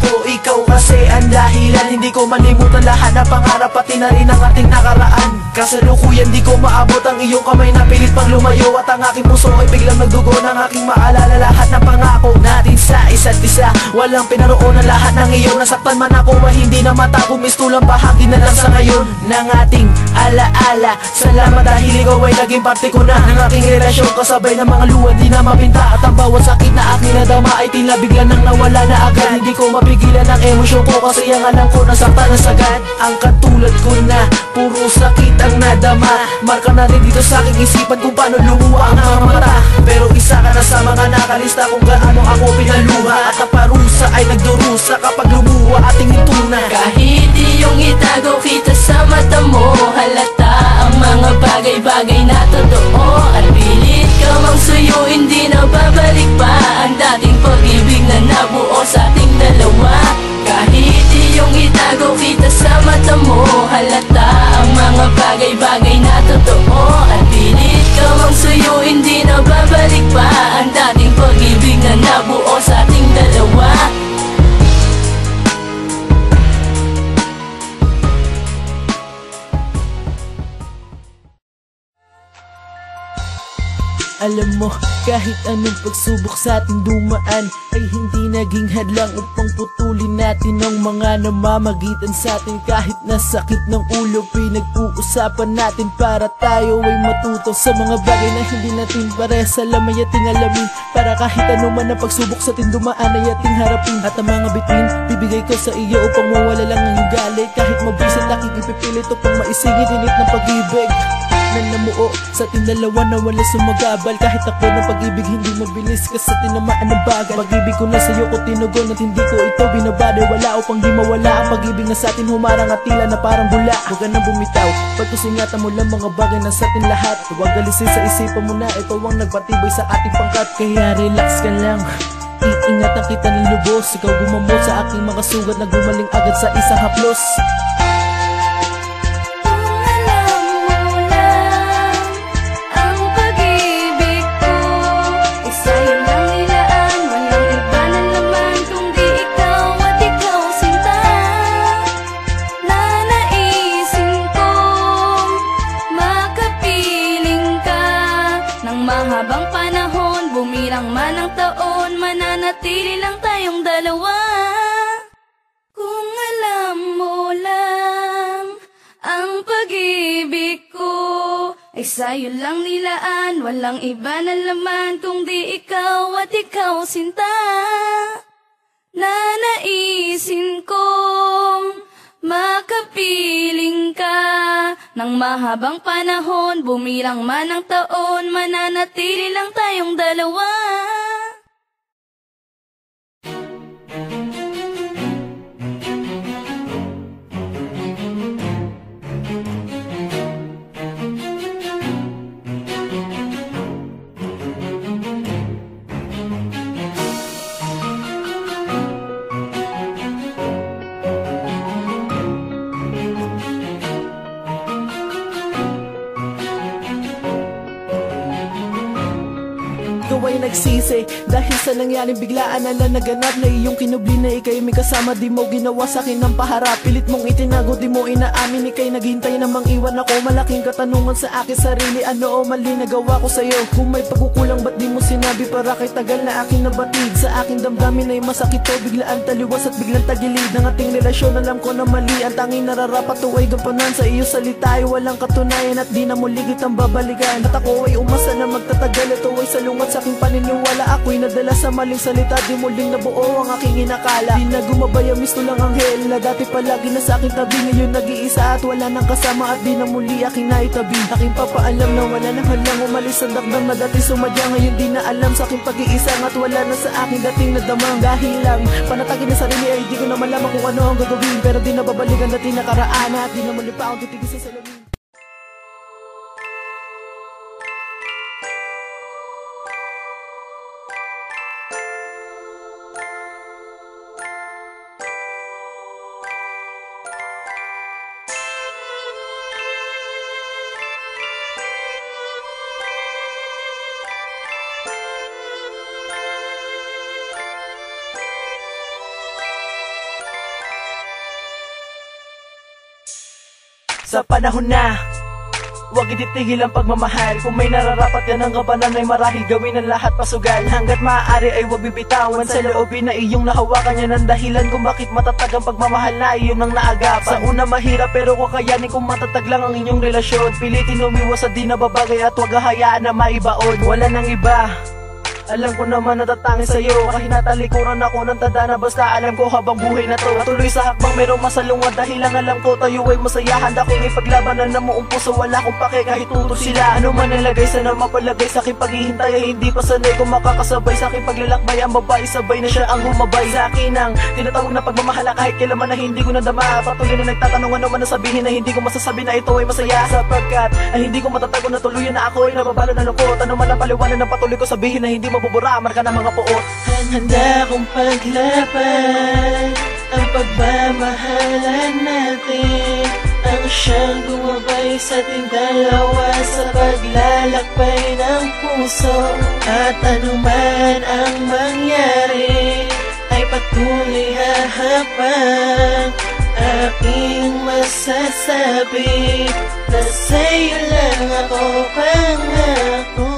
mo. Ikaw kasi ang dahilan, hindi ko malimutan lahat na pangarap, pati na rin ang ating nakaraan. Kasalukuyan di ko maabot ang iyong kamay na pilit pang lumayo, at ang aking puso ay biglang nagdugo ng aking maalala lahat ng pangako natin sa isa't isa. Walang pinaroonan lahat ng iyong nasaktan man ako ay hindi na matago, mistulang bahagi na lang sa ngayon ng ating alaala. Salamat dahil ikaw ay naging parte ko na ng aking relasyon, kasabay ng mga luha di na mapinta, at ang bawat sakit na aking nadama ay tila bigla nang nawala na agad. Hindi ko mapigilan ang emosyon ko kasi ang alam ko nasaktan na sagad. Ang katulad ko na puro sakit ang nadama, marka na rin dito sa aking isipan kung paano lumuha ang mga mata. Pero isa ka na sa mga nakalista kung gaano ako pinaluha, at ang parusa ay nagdurusa kapag lumuha ating ituna. Kahit iyong itago kita sa mata mo, halata ang mga bagay-bagay na totoo, at pilit ka mang suyuin, di na babalik pa ang dating pag-ibig na nabuo sa ating dalawa. Kahit iyong itago kita sa mata mo, halata ang mga bagay-bagay na totoo, at pilit ka mang suyuin, di na babalik pa ang dating pag-ibig na nabuo sa ating dalawa. Alam mo, kahit anong pagsubok sa ating dumaan ay hindi naging hadlang upang putulin natin ang mga namamagitan sa atin. Kahit na sakit ng ulo, pinag-uusapan natin para tayo ay matuto sa mga bagay na hindi natin parehas alam ay ating alamin. Para kahit anong man ang pagsubok sa ating dumaan ay ating harapin. At ang mga bituin, bibigay ko sa iyo upang mawala lang ang galit. Kahit mabisit aking ipipilit upang maisingit init ng pag-ibig na namuo sa ating dalawa na wala sumagabal. Kahit ako ng pag-ibig hindi mabilis kasi tinamaan ng bagal. Pag-ibig ko na sa'yo ko tinugon at hindi ko ito binabado. Wala upang di mawala ang pag-ibig na sa atin humarang at tila na parang bula. Huwag ka nang bumitaw, pagkusingatan mo lang mga bagay na sa atin lahat. Huwag alisin sa isipan mo na ito ang nagpatibay sa ating pangkat. Kaya relax ka lang, iingatan kita ng lubos. Ikaw gumamot sa aking mga sugat na gumaling agad sa isang haplos. Mahabang panahon, bumirang man ang taon, mananatili lang tayong dalawa. Kung alam mo lang, ang pag-ibig ko ay sa'yo lang nilaan. Walang iba na laman kundi ikaw at ikaw sinta. Nanaisin kong makapiling ka. Nang mahabang panahon, bumirang man ang taon, mananatili lang tayong dalawa. Ikaw ay nagsisi dahil sa nangyaring biglaan na lang naganap, na iyong kinubli na ikay may kasama. Di mo ginawa sa'kin ng paharap, pilit mong itinago, di mo inaamin. Ikay naghintay namang iwan ako. Malaking katanungan sa akin sarili, ano o mali nagawa ko sa'yo? Kung may pagkukulang ba't di mo sinabi? Para kay tagal na aking nabatid sa aking damdamin ay masakit to. Biglaan taliwas at biglang tagilid ng ating relasyon. Alam ko na mali, ang tanging nararapat to ay gampanan. Sa iyo salita ay walang katunayan at di na muli kitang babalikan. At ako ay umasa na magtatagal, ito ay salungat sa aking paniniwala. Ako'y nadala sa maling salita, di muling nabuo ang aking inakala. Di na gumabay ang misto lang anghel na dati palagi na sa aking tabi. Ngayon nag-iisa at wala nang kasama, at di na muli aking naitabi. Aking papaalam na wala nang halang umalis ang dakdang na dati sumadya. Ngayon di na alam sa aking pag-iisang at wala na sa aking dating nadamang. Dahil lang panatagin na sarili ay di ko na malaman kung ano ang gagawin. Pero di na babalikan dati nakaraan at di na muli pa akong titigil sa salamin. Sa panahon na huwag ititigil ang pagmamahal. Kung may nararapat yan ang kabanan ay marahil gawin ang lahat pasugal. Hanggat maaari ay huwag bibitawan sa loobin na iyong nahawakan. Yan ang dahilan kung bakit matatag ang pagmamahal na iyon ang naagapan. Sa una mahirap pero kakayanin kung matatag lang ang inyong relasyon. Pilitin umiwas sa di nababagay at huwag hahayaan na maibaon. Wala nang iba, alam ko naman natatangin sa'yo. Kahit natalikuran ako ng tadhana, basta alam ko habang buhay na to patuloy sa hakbang merong masalungan. Dahil lang alam ko tayo ay masaya. Handa kong ipaglabanan na muong puso. Wala kong pake kahit tutol sila. Ano man nalagay sana mapalagay sa aking paghihintay ay hindi pa sanay kung makakasabay sa aking paglalakbay. Ang babae sabay na siya ang gumabay sa akin ang tinatawag na pagmamahala. Kahit kailanman na hindi ko nadama. Patuloy na nagtatanong ano man nasabihin na hindi ko masasabi na ito ay masaya. Sapagkat ay hindi ko matatago na tuluyan na ako ay nababalo ng lungkot. Ano man ang paliwanag ng patuloy ko sabihin na hindi mabubura, marka ng mga puot. Handa kong paglaban ang pagmamahalan natin, ang siyang gumabay sa ating dalawa sa paglalakbay ng puso. At anuman ang mangyari ay patuloy hahapang. Aking masasabi na sa'yo lang ako pangako.